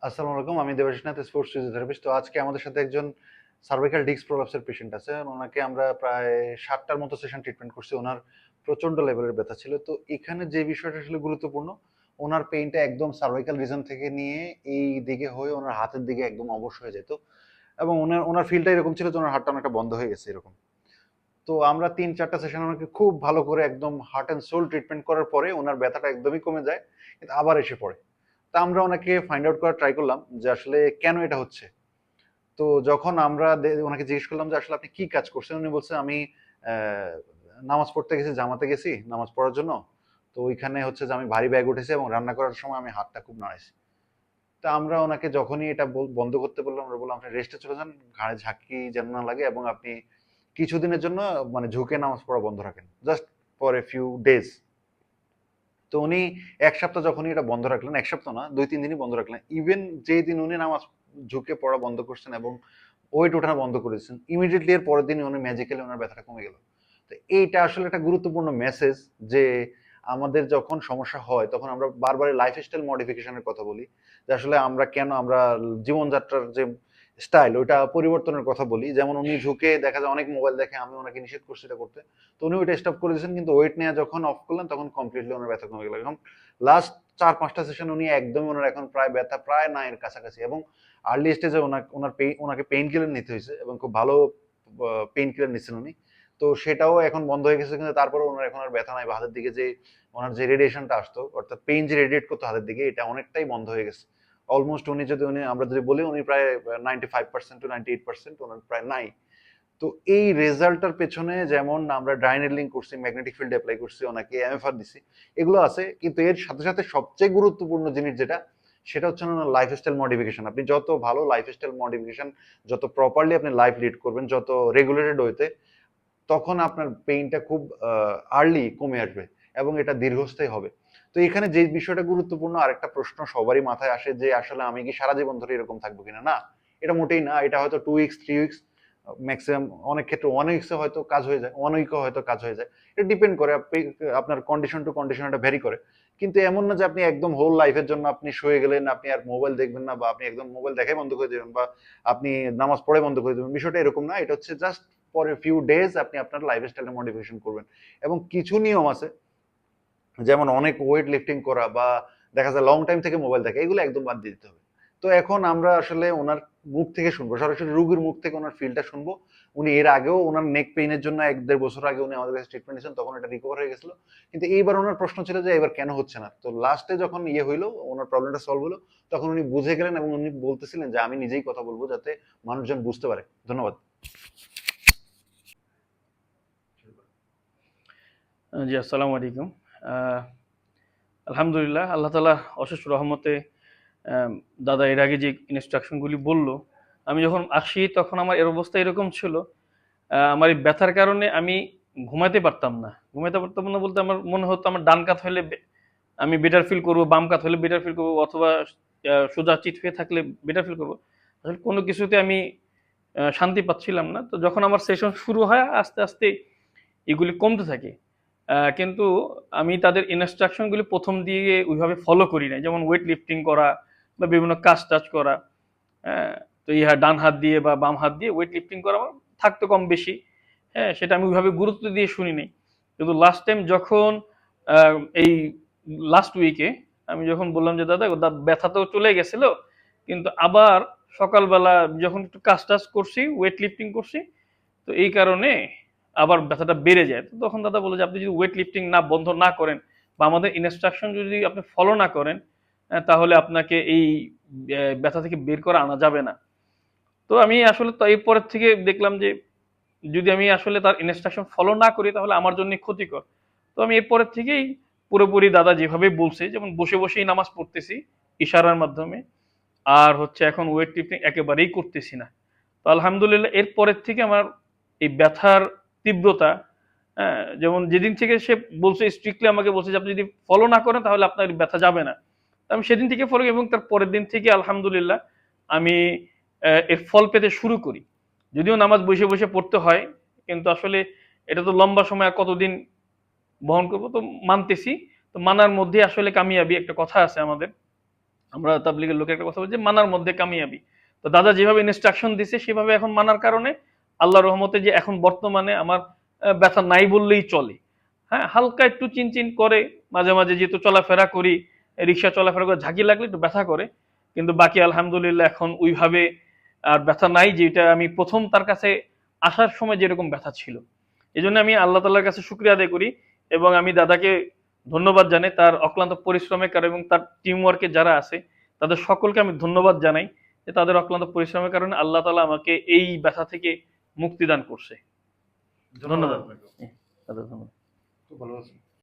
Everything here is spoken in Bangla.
আসসালামু আলাইকুম। আমি দেবাশীষ স্পোর্টস ফিজিওথেরাপিস্ট। তো আজকে আমাদের সাথে একজন সার্ভাইকাল ডিস্ক প্রলাপসের পেশেন্ট আছে। ওনাকে আমরা প্রায় ৭টার মতো সেশন ট্রিটমেন্ট করছি। ওনার প্রচন্ড লেভেলের ব্যথা ছিল। তো এখানে যে বিষয়টা আসলে গুরুত্বপূর্ণ, ওনার পেইনটা একদম সার্ভাইকাল রিজন থেকে নিয়ে এই দিকে হয়ে ওনার হাতের দিকে একদম অবশ হয়ে যেত। এবং ওনার ফিলটা এরকম ছিল যে ওনার হাতটা অনেকটা বন্ধ হয়ে গেছে এরকম। তো আমরা ৩-৪টা সেশন ওনাকে খুব ভালো করে একদম হার্ট অ্যান্ড সোল ট্রিটমেন্ট করার পরে ওনার ব্যথাটা একদমই কমে যায়। কিন্তু আবার এসে পড়ে। তা আমরা ওনাকে ফাইন্ড আউট করার ট্রাই করলাম যে আসলে কেন এটা হচ্ছে। তো যখন আমরা ওনাকে জিজ্ঞেস করলাম যে আসলে আপনি কি কাজ করছেন, উনি বলছে আমি নামাজ পড়তে গেছি, জামাতে গেছি নামাজ পড়ার জন্য। তো ওইখানে হচ্ছে যে আমি ভারী ব্যাগ উঠেছি এবং রান্না করার সময় আমি হাতটা খুব নাড়াইছি। তা আমরা ওনাকে যখনই এটা বন্ধ করতে বললাম, আমরা বললাম আপনি রেস্টে চলে যান, ঘাড়ে ঝাঁকি যেন না লাগে, এবং আপনি কিছুদিনের জন্য মানে ঝুঁকে নামাজ পড়া বন্ধ রাখেন, just for a few days. তো উনি ১ সপ্তাহ যখনই এটা বন্ধ রাখলেন, ১ সপ্তাহ না, ২-৩ দিনই বন্ধ রাখলেন। ইভেন যেই দিন উনি নামাজ ঝুঁকে পড়া বন্ধ করছেন এবং ওয়েট ওঠানো বন্ধ করেছেন, ইমিডিয়েটলি এর পরের দিনই উনি ম্যাজিক্যালি ওনার ব্যথাটা কমে গেল। তো এইটা আসলে একটা গুরুত্বপূর্ণ মেসেজ যে আমাদের যখন সমস্যা হয় তখন আমরা বারবার লাইফস্টাইল মডিফিকেশনের কথা বলি, যে আসলে আমরা কেন আমরা জীবনযাত্রার যে স্টাইল ওইটা পরিবর্তনের কথা বলি। যেমন উনি ঝুঁকে দেখা যায় অনেক মোবাইল দেখে, আমি ওনাকে নিষেধ করছি এটা করতে। তো উনি ওইটা স্টপ করে দিয়েছেন, কিন্তু ওয়েট নেওয়া যখন অফ করলেন তখন কমপ্লিটলি ওনার ব্যথা কমে গেল। এখন লাস্ট ৪-৫টা সেশন উনি একদমই ওনার এখন প্রায় ব্যথা প্রায় না এর কাছাকাছি, এবং আর্লি স্টেজে ওনাকে পেইন কিলার নিতে হয়েছে এবং খুব ভালো পেইন কিলার নিচ্ছেন উনি। তো সেটাও এখন বন্ধ হয়ে গেছে, কিন্তু তারপরে ওনার এখন আর ব্যথা নাই বা হাতের দিকে যে ওনার যে রেডিয়েশনটা আসতো, অর্থাৎ পেইন যে রেডিয়েট করতো হাতের দিকে, এটা অনেকটাই বন্ধ হয়ে গেছে। অলমোস্ট আমরা যদি বলি উনি প্রায় 95% টু 98% ওনার প্রায় নাই। তো এই রেজাল্টটার পেছনে যেমন আমরা ড্রাইনেলিং করছি, ম্যাগনেটিক ফিল্ড অ্যাপ্লাই করছি, ওনাকে এমএফআর দিছি, এগুলো আছে, কিন্তু এর সাথে সাথে সবচেয়ে গুরুত্বপূর্ণ জিনিস যেটা, সেটা হচ্ছে না লাইফস্টাইল মডিফিকেশন। আপনি যত ভালো লাইফস্টাইল মডিফিকেশন, যত প্রপারলি আপনি লাইফ লিড করবেন, যত রেগুলেটেড ওয়েতে, তখন আপনার পেইনটা খুব আর্লি কমে আসবে এবং এটা দীর্ঘস্থায়ী হবে। তো এখানে যে বিষয়টা গুরুত্বপূর্ণ, আরেকটা প্রশ্ন সবারই মাথায় আসে যে আসলে আমি কি সারা জীবন ধরে এরকম থাকবো কিনা। না, এটা মোটেই না। এটা হয়তো 2 উইকস, 3 উইকস, ম্যাক্সিমাম অনেক ক্ষেত্রে 1 উইকসে হয়তো কাজ হয়ে যায়, 1 উইকও হয়তো কাজ হয়ে যায়। এটা ডিপেন্ড করে আপনার কন্ডিশন টু কন্ডিশন, এটা ভ্যারি করে। কিন্তু এমন না যে আপনি একদম হোল লাইফের জন্য আপনি শুয়ে গেলেন, আপনি আর মোবাইল দেখবেন না, বা আপনি একদম মোবাইল দেখাই বন্ধ করে দেবেন, বা আপনি নামাজ পড়ে বন্ধ করে দেবেন। বিষয়টা এরকম না। এটা হচ্ছে just for a few days আপনি আপনার লাইফস্টাইলে মডিফিকেশন করবেন। এবং কিছু নিয়ম আছে, যেমন অনেক ওয়েট লিফটিং করা বা দেখা যায় লং টাইম থেকে মোবাইল দেখা, এগুলো একদম বাদ দিয়ে দিতে হবে। তো এখন আমরা আসলে ওনার মুখ থেকে শুনবো, সরাসরি রুগীর মুখ থেকে ওনার ফিলটা শুনবো। উনি এর আগেও ওনার নেক পেইনের জন্য ১-১.৫ বছর আগে উনি আমাদের কাছে ট্রিটমেন্ট নিয়েছেন, তখন এটা রিকভার হয়ে গেছিল। কিন্তু এইবার ওনার প্রশ্ন ছিল যে এবার কেন হচ্ছে না। তো লাস্টে যখন হইলো, ওনার প্রবলেমটা সলভ হলো, তখন উনি বুঝে গেলেন এবং উনি বলতেছিলেন যে আমি নিজেই কথা বলবো যাতে মানুষজন বুঝতে পারে। ধন্যবাদ। জি, আসসালামু আলাইকুম। আহ, আলহামদুলিল্লাহ, আল্লাহ তাআলা অশেষ রহমতে দাদা এর আগে যে ইনস্ট্রাকশনগুলি বলল, আমি যখন আসি তখন আমার এর অবস্থা এরকম ছিল। আমার এই ব্যথার কারণে আমি ঘুমাতে পারতাম না। ঘুমাতে পারতাম না বলতে আমার মনে হতো আমার ডান কাত হলে আমি বেটার ফিল করব, বাম কাত হলে বেটার ফিল করব, অথবা সোজা চিত হয়ে থাকলে বেটার ফিল করব। আসলে কোনো কিছুতে আমি শান্তি পাচ্ছিলাম না। তো যখন আমার সেশন শুরু হয় আস্তে আস্তে এগুলি কমতে থাকে। কিন্তু আমি তাদের ইনস্ট্রাকশনগুলি প্রথম দিয়ে ওইভাবে ফলো করি না, যেমন ওয়েট লিফটিং করা বা বিভিন্ন কাজ টাজ করা। তো ডান হাত দিয়ে বা বাম হাত দিয়ে ওয়েট লিফটিং করা আমার থাকতো কম বেশি। হ্যাঁ, সেটা আমি ওইভাবে গুরুত্ব দিয়ে শুনিনি। কিন্তু লাস্ট টাইম যখন এই লাস্ট উইকে আমি যখন বললাম যে দাদা ব্যথা তো চলে গেছিল, কিন্তু আবার সকালবেলা যখন একটু কাজ টাজ করছি, ওয়েট লিফটিং করছি, তো এই কারণে আবার ব্যথাটা বেড়ে যায়। তো তখন দাদা বলে যে আপনি যদি ওয়েট লিফটিং না বন্ধ না করেন বা আমাদের ইনস্ট্রাকশন যদি আপনি ফলো না করেন, তাহলে আপনাকে এই ব্যথা থেকে বের করে আনা যাবে না। তো আমি আসলে তো এরপরের থেকে দেখলাম যে যদি আমি আসলে তার ইনস্ট্রাকশন ফলো না করি তাহলে আমার জন্য ক্ষতিকর। তো আমি এরপরের থেকেই পুরোপুরি দাদা যেভাবে বলছে, যেমন বসে বসেই নামাজ পড়তেছি ইশারার মাধ্যমে, আর হচ্ছে এখন ওয়েট লিফটিং একেবারেই করতেছি না। তো আলহামদুলিল্লাহ এরপরের থেকে আমার এই ব্যথার তীব্রতা, যেমন যেদিন থেকে সে বলছে, স্ট্রিক্টলি আমাকে বলছে যে আপনি যদি ফলো না করেন তাহলে আপনার ব্যথা যাবে না। তো আমি সেদিন থেকে ফলো, এবং তার পরের দিন থেকে আলহামদুলিল্লাহ আমি এর ফল পেতে শুরু করি। যদিও নামাজ বসে বসে পড়তে হয়, কিন্তু আসলে এটা তো লম্বা সময় আর কতদিন বহন করবো, তো মানতেছি। তো মানার মধ্যে আসলে কামিয়াবি, একটা কথা আছে আমাদের, আমরা তাবলিগের লোকের একটা কথা বলছি, মানার মধ্যে কামিয়াবি। তো দাদা যেভাবে ইনস্ট্রাকশন দিছে সেভাবে এখন মানার কারণে আল্লাহর রহমতে যে এখন বর্তমানে আমার ব্যথা নাই বললেই চলে। হ্যাঁ, হালকা একটু চিনচিন করে মাঝে মাঝে, যেহেতু চলাফেরা করি, রিক্সা চলাফেরা করে ঝাঁকি লাগলে একটু ব্যথা করে, কিন্তু বাকি আলহামদুলিল্লাহ এখন ওইভাবে আর ব্যথা নাই, যেটা আমি প্রথম তার কাছে আসার সময় যেরকম ব্যথা ছিল। এই জন্য আমি আল্লাহ তাআলার কাছে শুকরিয়া আদায় করি, এবং আমি দাদাকে ধন্যবাদ জানাই তার অক্লান্ত পরিশ্রমের কারণে, এবং তার টিম ওয়ার্কে যারা আছে তাদের সকলকে আমি ধন্যবাদ জানাই যে তাদের অক্লান্ত পরিশ্রমের কারণে আল্লাহ তাআলা আমাকে এই ব্যথা থেকে মুক্তি দান করছে। ধন্যবাদ ধন্যবাদ। আপনাকে। দাদা ধন্যবাদ। খুব ভালো আছেন।